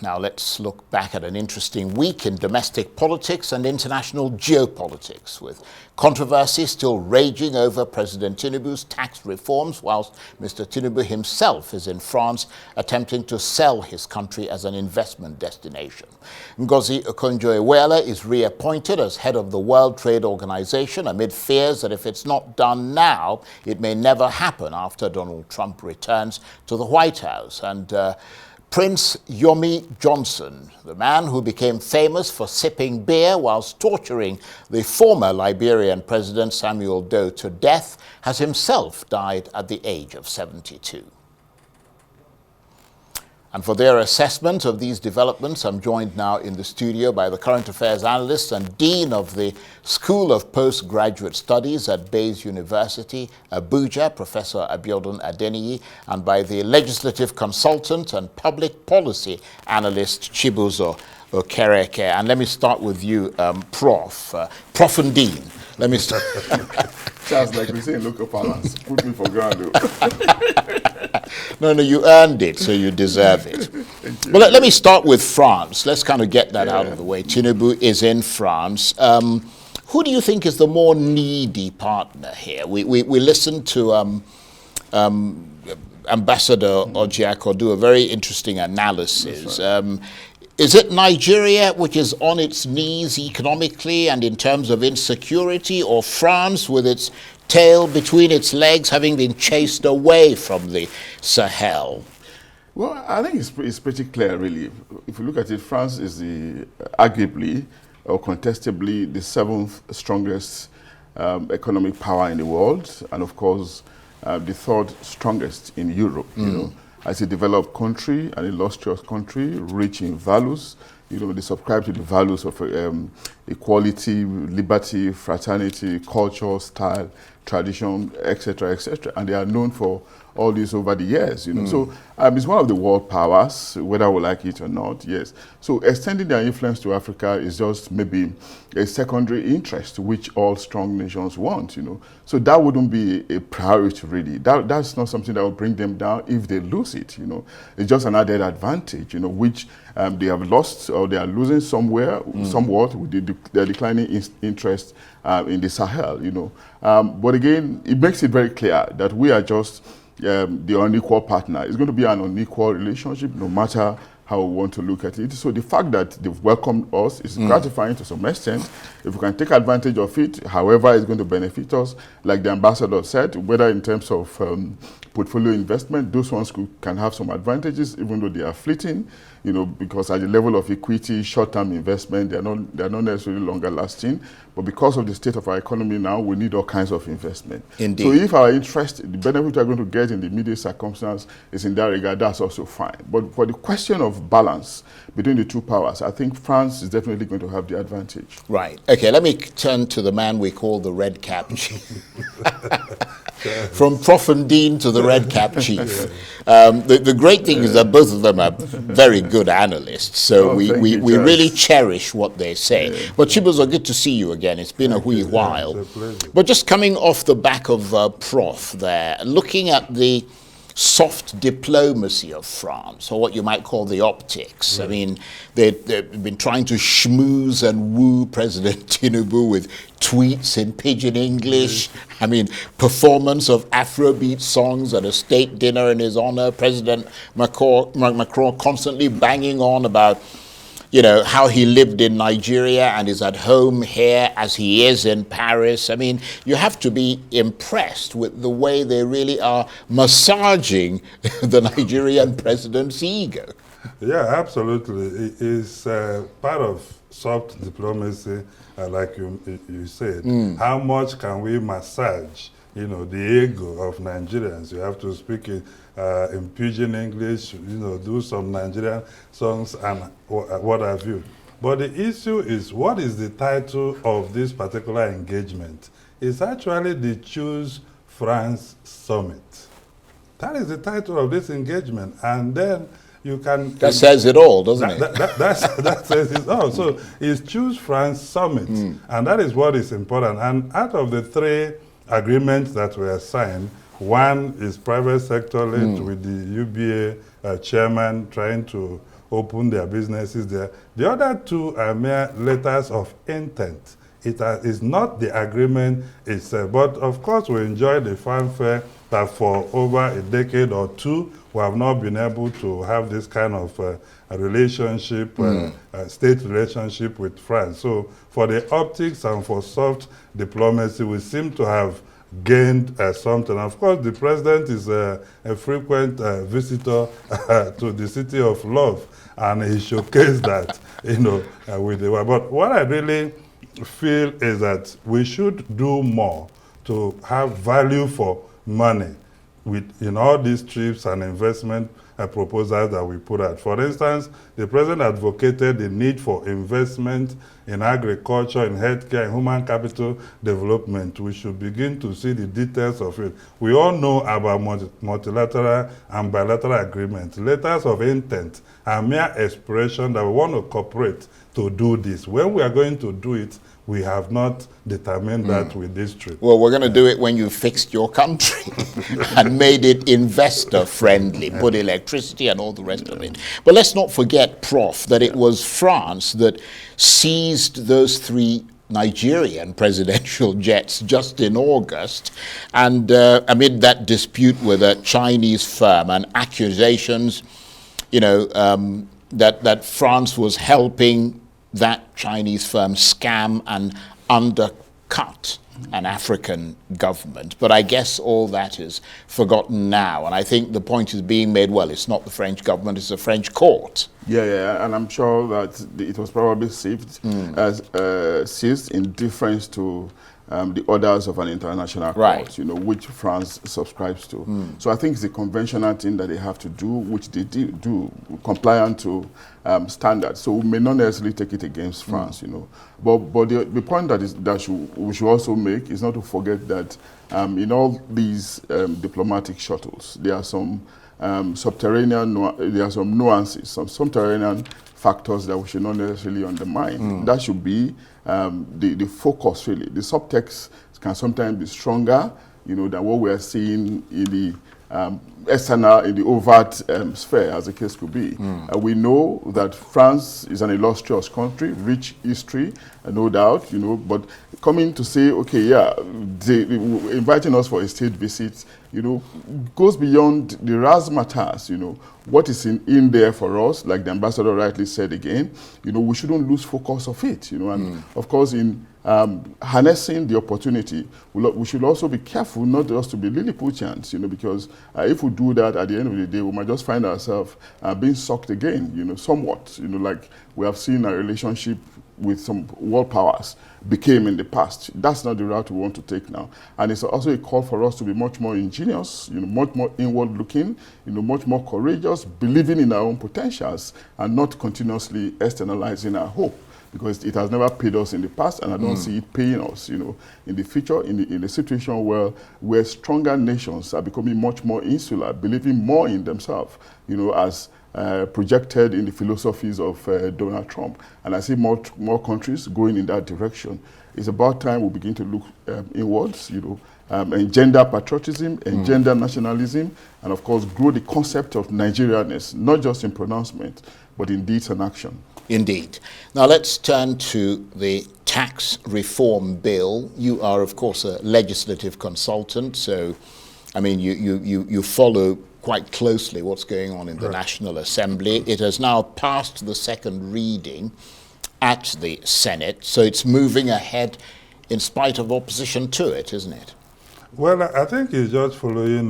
Now let's look back at an interesting week in domestic politics and international geopolitics, with controversy still raging over President Tinubu's tax reforms, whilst Mr. Tinubu himself is in France attempting to sell his country as an investment destination. Ngozi Okonjo-Iweala is reappointed as head of the World Trade Organization amid fears that if it's not done now, it may never happen after Donald Trump returns to the White House. And Prince Yomi Johnson, the man who became famous for sipping beer whilst torturing the former Liberian President Samuel Doe to death, has himself died at the age of 72. And for their assessment of these developments, I'm joined now in the studio by the current affairs analyst and dean of the School of Postgraduate Studies at Bayes University, Abuja, Professor Abiodun Adeniyi, and by the legislative consultant and public policy analyst Chibuzo Okereke. And let me start with you, Prof. Prof and Dean. Let me start. Sounds like we say in local parlance. Put me for ground. No, you earned it, so you deserve it. Well, let me start with France. Let's kind of get that out of the way. Tinubu is in France. Who do you think is the more needy partner here? We listened to Ambassador Ojiako do a very interesting analysis. Is it Nigeria, which is on its knees economically and in terms of insecurity, or France with its tail between its legs, having been chased away from the Sahel? Well, I think it's pretty clear, really. If you look at it, France is arguably or contestably the 7th strongest economic power in the world, and of course the 3rd strongest in Europe. You know, as a developed country, an illustrious country, rich in values. You know, they subscribe to the values of equality, liberty, fraternity, culture, style, tradition, etc., etc. And they are known for all this over the years, you know. So it's one of the world powers, whether we like it or not, yes. So extending their influence to Africa is just maybe a secondary interest, which all strong nations want, you know. So that wouldn't be a priority, really. That's not something that will bring them down if they lose it, you know. It's just an added advantage, you know, which they have lost or they are losing somewhere, somewhat, with their declining interest in the Sahel, you know. But again, it makes it very clear that we are just the unequal partner. It's going to be an unequal relationship, no matter how we want to look at it. So the fact that they've welcomed us is gratifying to some extent. If we can take advantage of it, however it's going to benefit us, like the ambassador said, whether in terms of portfolio investment, those ones can have some advantages, even though they are fleeting, you know, because at the level of equity, short-term investment, they're not necessarily longer lasting. But because of the state of our economy now, we need all kinds of investment. Indeed. So if our interest, the benefit we're going to get in the immediate circumstance is in that regard, that's also fine. But for the question of balance between the two powers, I think France is definitely going to have the advantage. Right. Okay, let me turn to the man we call the Red Cap Chief. From Prof and Dean to the Red Cap Chief. The great thing is that both of them are very good analysts, so we really cherish what they say. Yeah. But Chibuzo, good to see you again. It's been a wee while. But just coming off the back of Prof there, looking at the soft diplomacy of France, or what you might call the optics. I mean, they've been trying to schmooze and woo President Tinubu with tweets in pidgin English. I mean, performance of Afrobeat songs at a state dinner in his honor. President Macron constantly banging on about, you know, how he lived in Nigeria and is at home here as he is in Paris. I mean, you have to be impressed with the way they really are massaging the Nigerian president's ego. Yeah, absolutely. It is part of soft diplomacy, like you said. How much can we massage, you know, the ego of Nigerians? You have to speak in pidgin English, you know, do some Nigerian songs and what have you. But the issue is, what is the title of this particular engagement? It's actually the Choose France Summit. That is the title of this engagement. And then you can... That says it all, doesn't it? That says it all. So it's Choose France Summit. And that is what is important. And out of the 3 agreements that were signed, one is private sector led with the UBA chairman trying to open their businesses there. The other two are mere letters of intent. It is not the agreement itself. But of course, we enjoy the fanfare that for over a decade or two, we have not been able to have this kind of a relationship, state relationship with France. So for the optics and for soft diplomacy, we seem to have gained something. Of course, the president is a frequent visitor to the city of love, and he showcased that, with the. But what I really feel is that we should do more to have value for money in all these trips and investment proposals that we put out. For instance, the president advocated the need for investment in agriculture, in healthcare, in human capital development. We should begin to see the details of it. We all know about multilateral and bilateral agreements. Letters of intent are mere expression that we want to cooperate to do this. When we are going to do it, we have not determined that with this trip. Well, we're going to do it when you fixed your country and made it investor friendly, put electricity and all the rest of it. But let's not forget, Prof, that it was France that seized those 3 Nigerian presidential jets just in August, and amid that dispute with a Chinese firm and accusations, that France was helping that Chinese firm scam and undercut an African government. But I guess all that is forgotten now. And I think the point is being made, well, it's not the French government, it's the French court. Yeah, and I'm sure that it was probably seized in deference to the orders of an international court, which France subscribes to. So I think it's a conventional thing that they have to do, which they do compliant to standards. So we may not necessarily take it against France, But the point we should also make is not to forget that in all these diplomatic shuttles, there are some nuances, some subterranean factors that we should not necessarily undermine. That should be the focus, really. The subtext can sometimes be stronger, than what we are seeing in the external, in the overt sphere, as the case could be. We know that France is an illustrious country, rich history, no doubt, but coming to say, okay, inviting us for a state visit, goes beyond the razzmatazz, what is in there for us, like the ambassador rightly said again, we shouldn't lose focus of it, and of course in harnessing the opportunity, we should also be careful not just to be Lilliputians, because if we do that, at the end of the day, we might just find ourselves being sucked again, somewhat, like we have seen a relationship with some world powers became in the past. That's not the route we want to take now. And it's also a call for us to be much more ingenious, much more inward looking, much more courageous, believing in our own potentials and not continuously externalizing our hope, because it has never paid us in the past, and I don't see it paying us, in the future, in the situation where stronger nations are becoming much more insular, believing more in themselves, as projected in the philosophies of Donald Trump. And I see more countries going in that direction. It's about time we begin to look inwards, engender patriotism, engender nationalism, and of course grow the concept of Nigerianness, not just in pronouncement, but in deeds and action. Indeed. Now let's turn to the tax reform bill. You are, of course, a legislative consultant, so, I mean, you follow quite closely what's going on in the National Assembly. It has now passed the second reading at the Senate, so it's moving ahead in spite of opposition to it, isn't it? Well, I think it's just following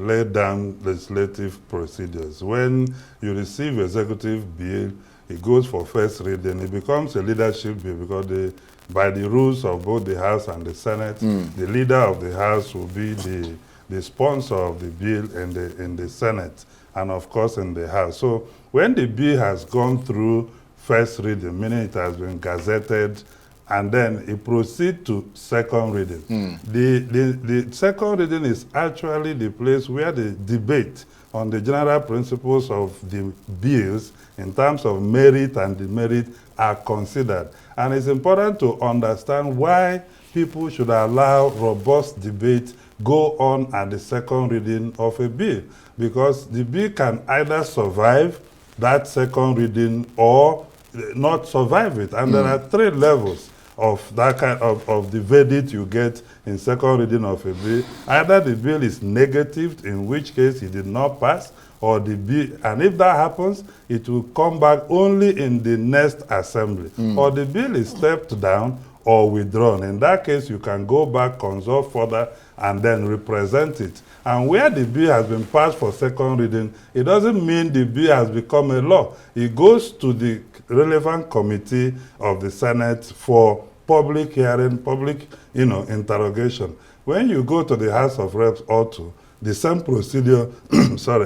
laid down legislative procedures. When you receive executive bill, it goes for first reading. It becomes a leadership bill because by the rules of both the House and the Senate, the leader of the House will be the sponsor of the bill in the Senate and, of course, in the House. So when the bill has gone through first reading, meaning it has been gazetted, and then it proceeds to second reading. The second reading is actually the place where the debate on the general principles of the bills in terms of merit and demerit are considered. And it's important to understand why people should allow robust debate go on at the second reading of a bill, because the bill can either survive that second reading or not survive it. And there are 3 levels of that kind of the verdict you get in second reading of a bill. Either the bill is negative, in which case it did not pass, or the bill, and if that happens, it will come back only in the next assembly. Or the bill is stepped down or withdrawn. In that case, you can go back, consult further, and then represent it. And where the bill has been passed for second reading, it doesn't mean the bill has become a law. It goes to the relevant committee of the Senate for public hearing, public, interrogation. When you go to the House of Reps also, the same procedure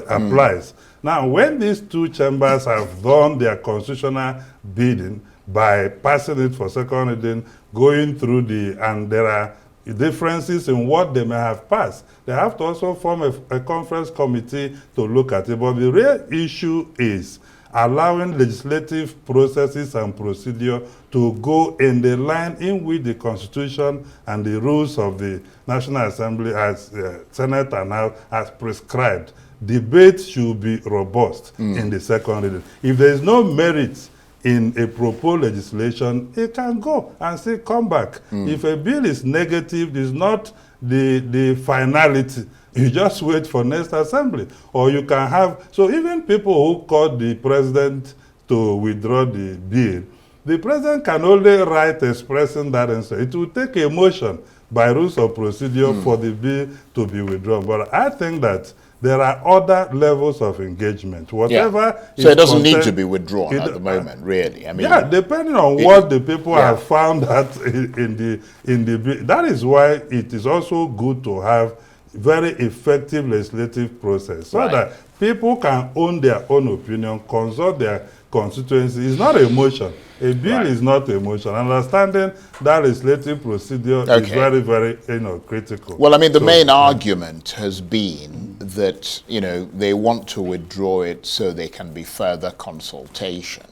applies. Now, when these 2 chambers have done their constitutional bidding by passing it for second reading, going through and there are differences in what they may have passed, they have to also form a conference committee to look at it. But the real issue is allowing legislative processes and procedure to go in the line in which the Constitution and the rules of the National Assembly, as Senate and House, has prescribed. Debate should be robust in the second reading. If there is no merit in a proposed legislation, it can go and still come back. If a bill is negative, it's not the finality. You just wait for next assembly. Or you can have, so even people who called the president to withdraw the bill, the president can only write expressing that answer. It will take a motion by rules of procedure for the bill to be withdrawn. But I think that there are other levels of engagement. Whatever. So it doesn't need to be withdrawn at the moment, really. I mean, depending on what the people have found out in the bill. That is why it is also good to have very effective legislative process, so that people can own their own opinion, consult their constituency. It's not a motion. A bill is not a motion. Understanding that legislative procedure is very, very critical. Well, I mean, the main argument has been that, they want to withdraw it so there can be further consultation.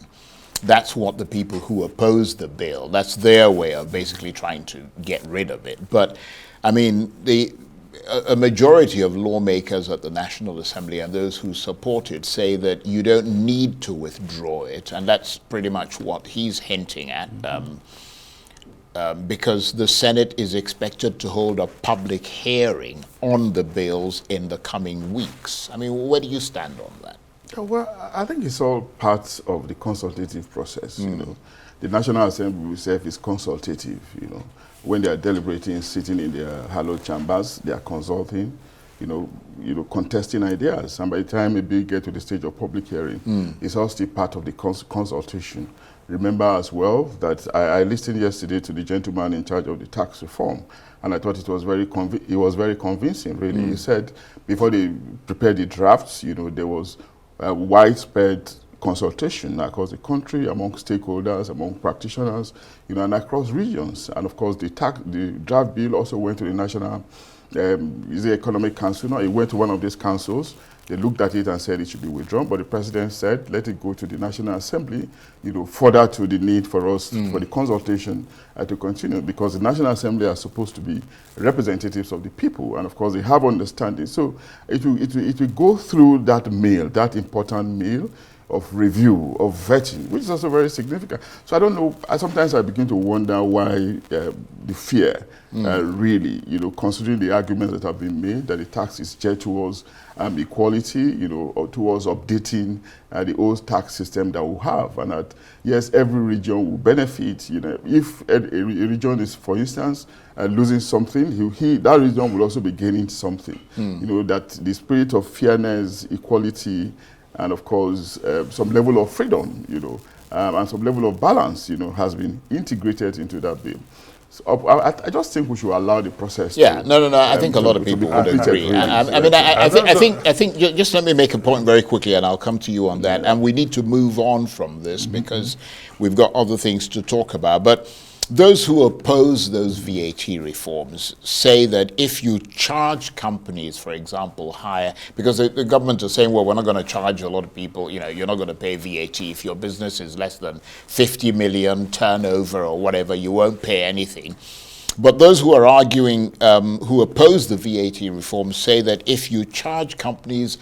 That's what the people who oppose the bill, that's their way of basically trying to get rid of it. But, I mean, a majority of lawmakers at the National Assembly and those who support it say that you don't need to withdraw it, and that's pretty much what he's hinting at, because the Senate is expected to hold a public hearing on the bills in the coming weeks. I mean, where do you stand on that? Well, I think it's all part of the consultative process. The National Assembly itself is consultative. When they are deliberating, sitting in their hallowed chambers, they are consulting, contesting ideas. And by the time a bill gets to the stage of public hearing, it's all still part of the consultation. Remember as well that I listened yesterday to the gentleman in charge of the tax reform, and I thought it was very convincing, really. He said before they prepared the drafts, there was widespread consultation across the country, among stakeholders, among practitioners, and across regions. And of course, the draft bill also went to the National Economic Council. Now, it went to one of these councils. They looked at it and said it should be withdrawn, but the president said, let it go to the National Assembly, further to the need for us, for the consultation to continue, because the National Assembly are supposed to be representatives of the people, and of course they have understanding. So it will go through that meal, that important meal of review, of vetting, which is also very significant. So I don't know, sometimes I begin to wonder why the fear, really, considering the arguments that have been made, that the tax is geared towards equality, or towards updating the old tax system that we have, and that, yes, every region will benefit. If a region is, for instance, losing something, that region will also be gaining something. That the spirit of fairness, equality, and of course, some level of freedom, and some level of balance, has been integrated into that bill. So I just think we should allow the process. No. I think a lot of people would agree. I think just let me make a point very quickly, and I'll come to you on that. And we need to move on from this because we've got other things to talk about. But those who oppose those VAT reforms say that if you charge companies, for example, higher, because the government is saying, well, we're not going to charge a lot of people, you're not going to pay VAT. If your business is less than 50 million turnover or whatever, you won't pay anything. But those who are arguing, who oppose the VAT reform, say that if you charge companies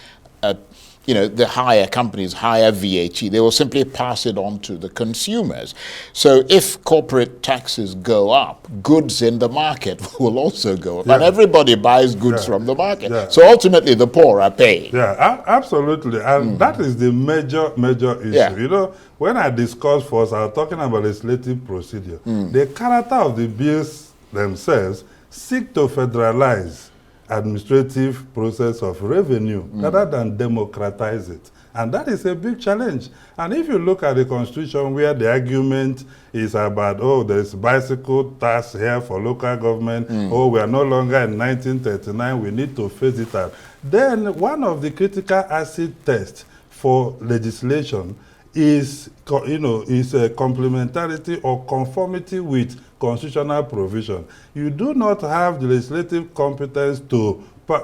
the higher companies, higher VAT. They will simply pass it on to the consumers. So if corporate taxes go up, goods in the market will also go up. Yeah. And everybody buys goods from the market. Yeah. So ultimately, the poor are paying. Yeah, absolutely. And that is the major issue. Yeah. When I discussed first, I was talking about legislative procedure. The character of the bills themselves seek to federalize administrative process of revenue rather than democratize it. And that is a big challenge. And if you look at the Constitution where the argument is about, there's bicycle tax here for local government, we are no longer in 1939, we need to phase it out. Then one of the critical acid tests for legislation is a complementarity or conformity with constitutional provision. You do not have the legislative competence to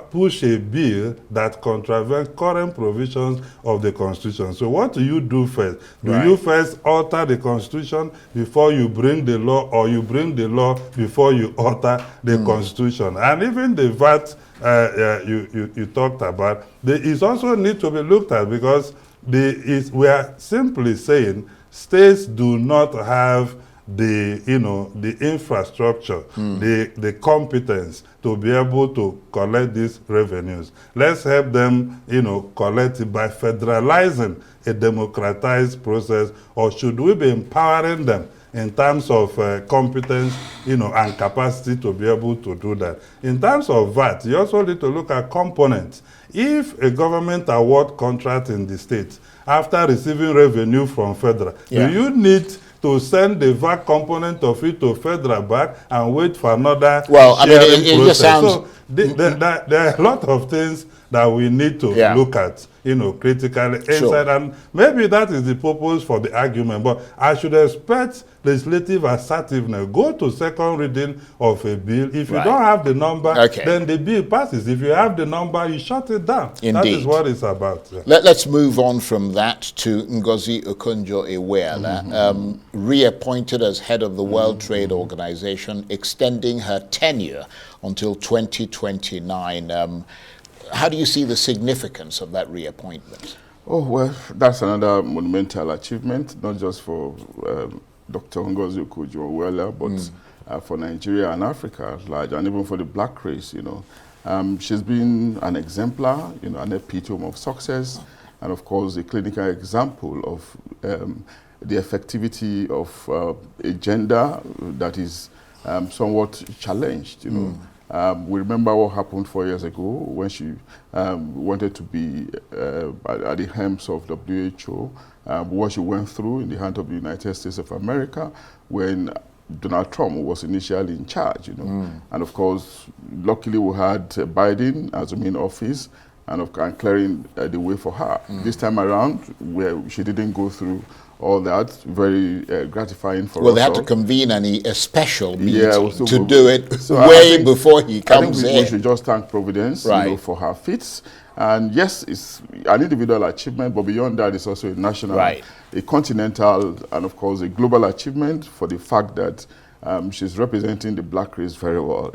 push a bill that contravenes current provisions of the Constitution. So what do you do first? Do you first alter the Constitution before you bring the law, or you bring the law before you alter the Constitution? And even the VAT you talked about, it also need to be looked at, because we are simply saying states do not have the infrastructure, the competence to be able to collect these revenues. Let's help them, collect it by federalizing a democratized process, or should we be empowering them in terms of competence, and capacity to be able to do that? In terms of VAT, you also need to look at components. If a government award contract in the state after receiving revenue from federal, do you need to send the VAT component of it to federal back and wait for another sharing process? Just sounds... So there are a lot of things that we need to look at, critically inside. And maybe that is the purpose for the argument. But I should expect legislative assertiveness. Go to second reading of a bill. If you don't have the number, then the bill passes. If you have the number, you shut it down. Indeed. That is what it's about. Yeah. Let's move on from that to Ngozi Okonjo-Iweala, reappointed as head of the World Trade Organization, extending her tenure until 2029. How do you see the significance of that reappointment? Oh, well, that's another monumental achievement, not just for Dr. Ngozi Okonjo-Iweala, but for Nigeria and Africa at large, and even for the black race, She's been an exemplar, an epitome of success, and of course a clinical example of the effectivity of a gender that is somewhat challenged, we remember what happened 4 years ago when she wanted to be at the helms of WHO, what she went through in the hand of the United States of America when Donald Trump was initially in charge, And of course, luckily we had Biden assuming office and clearing the way for her. This time around, where she didn't go through all that, very gratifying for us. Well, they had to convene a special meeting to do it before he comes in. I think we should just thank Providence for her feats. And yes, it's an individual achievement, but beyond that, it's also a national, a continental, and of course a global achievement for the fact that she's representing the black race very well.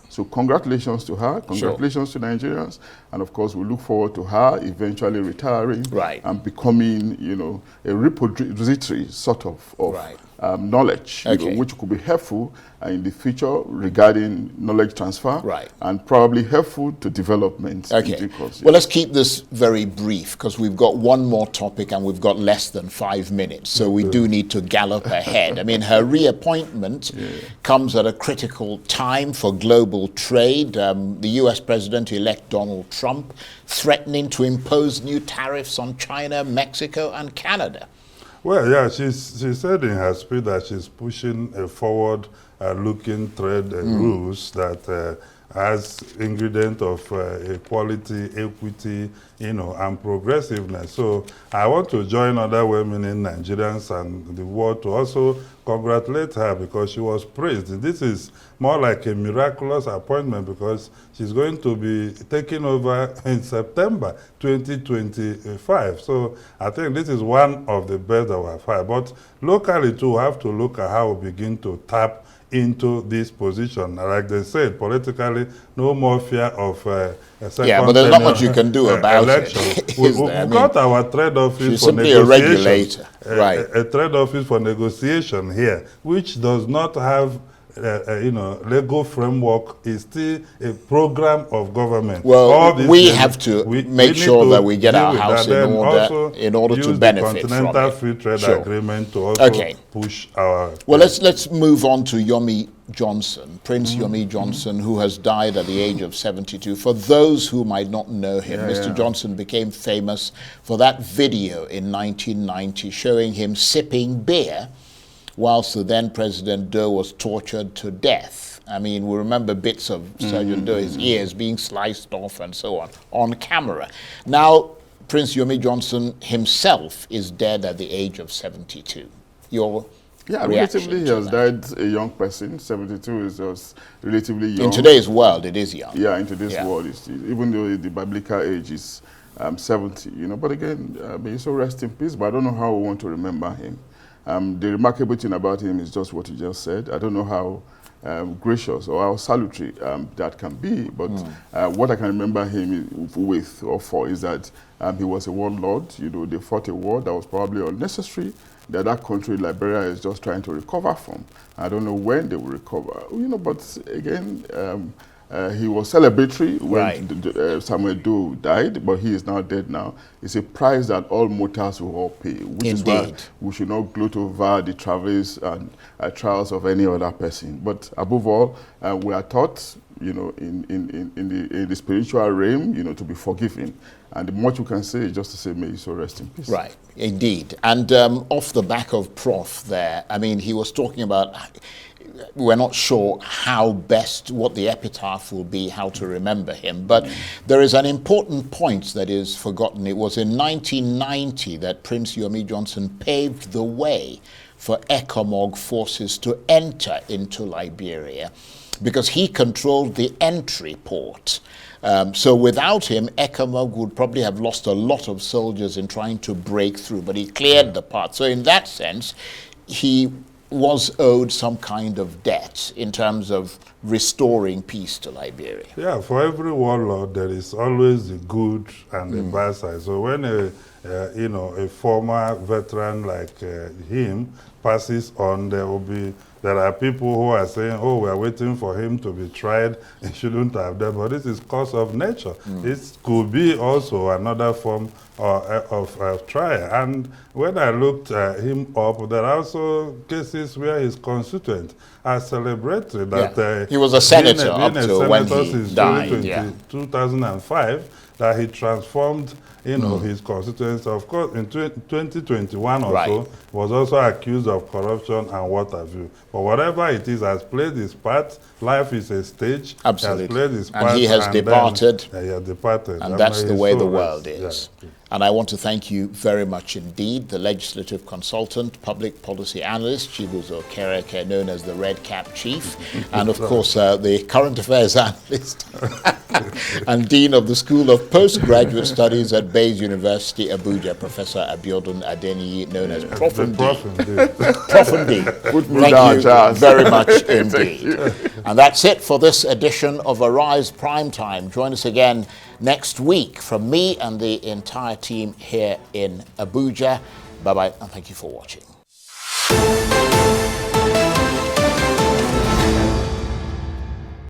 So congratulations to her, congratulations to Nigerians, and of course we look forward to her eventually retiring and becoming, a repository sort of knowledge, which could be helpful in the future regarding knowledge transfer and probably helpful to development. Well, let's keep this very brief because we've got one more topic and we've got less than 5 minutes, so we do need to gallop ahead. I mean, her reappointment comes at a critical time for global trade. The US President-elect Donald Trump threatening to impose new tariffs on China, Mexico, and Canada. Well, yeah, she said in her speech that she's pushing a forward-looking trade rules that has ingredient of equality, equity, and progressiveness. So I want to join other women in Nigerians and the world to also congratulate her because she was praised. This is more like a miraculous appointment because she's going to be taking over in September 2025. So I think this is one of the best that we have had. But locally too, we have to look at how we begin to tap into this position. Like they said, politically, no more fear of a second Yeah, but there's not much you can do about election. it. We've got our trade office she's for simply a negotiation. regulator. Right. A trade office for negotiation here, which does not have legal framework, is still a program of government. Well, we have to make sure that we get our house in order to benefit from it. Continental Free Trade Agreement to also push our... Well, let's move on to Yomi Johnson, Prince Yomi Johnson, who has died at the age of 72. For those who might not know him, Mr. Johnson became famous for that video in 1990 showing him sipping beer whilst the then President Doe was tortured to death. I mean, we remember bits of Sergeant Doe's ears being sliced off and so on camera. Now, Prince Yomi Johnson himself is dead at the age of 72. Your relatively, he has died a young person. 72 is just relatively young. In today's world, it is young. Yeah, in today's world, even though the biblical age is 70, But again, may so rest in peace, but I don't know how we want to remember him. The remarkable thing about him is just what you just said. I don't know how gracious or how salutary that can be, but what I can remember him with or for is that he was a warlord. They fought a war that was probably unnecessary, that country, Liberia, is just trying to recover from. I don't know when they will recover, but again, he was celebratory when Samuel Doe died, but he is now dead now. It's a price that all mortals will all pay, which is why we should not gloat over the travels and trials of any other person. But above all, we are taught, in the spiritual realm, to be forgiving. And the much we can say is just to say, may you so rest in peace. Right, indeed. And off the back of Prof there, I mean, he was talking about... We're not sure what the epitaph will be, how to remember him. But there is an important point that is forgotten. It was in 1990 that Prince Yomi Johnson paved the way for ECOMOG forces to enter into Liberia because he controlled the entry port. So without him, ECOMOG would probably have lost a lot of soldiers in trying to break through, but he cleared the path. So in that sense, he was owed some kind of debt in terms of restoring peace to Liberia. Yeah, for every warlord, there is always the good and the bad side. So when a former veteran like him passes on, there are people who are saying, oh, we're waiting for him to be tried. He shouldn't have done. But this is cause of nature. It could be also another form of trial. And when I looked him up, there are also cases where his constituents are celebrated. That he was a senator up to when he died. 2005, that he transformed his constituents. Of course, in 2021 or so, was also accused of corruption and what have you. But whatever it is, has played his part. Life is a stage. Absolutely. He has played his part. And he has departed. He has departed. And that's the way the world is. Yeah. And I want to thank you very much indeed, the legislative consultant, public policy analyst, Chibuzo Okereke, known as the Red Cap Chief, and of course the current affairs analyst and Dean of the School of Postgraduate Studies at Bayes University, Abuja, Professor Abiodun Adeniyi, known as Prof. Prof. Thank you very much indeed. And that's it for this edition of Arise Primetime. Join us again next week from me and the entire team here in Abuja. Bye-bye, and thank you for watching.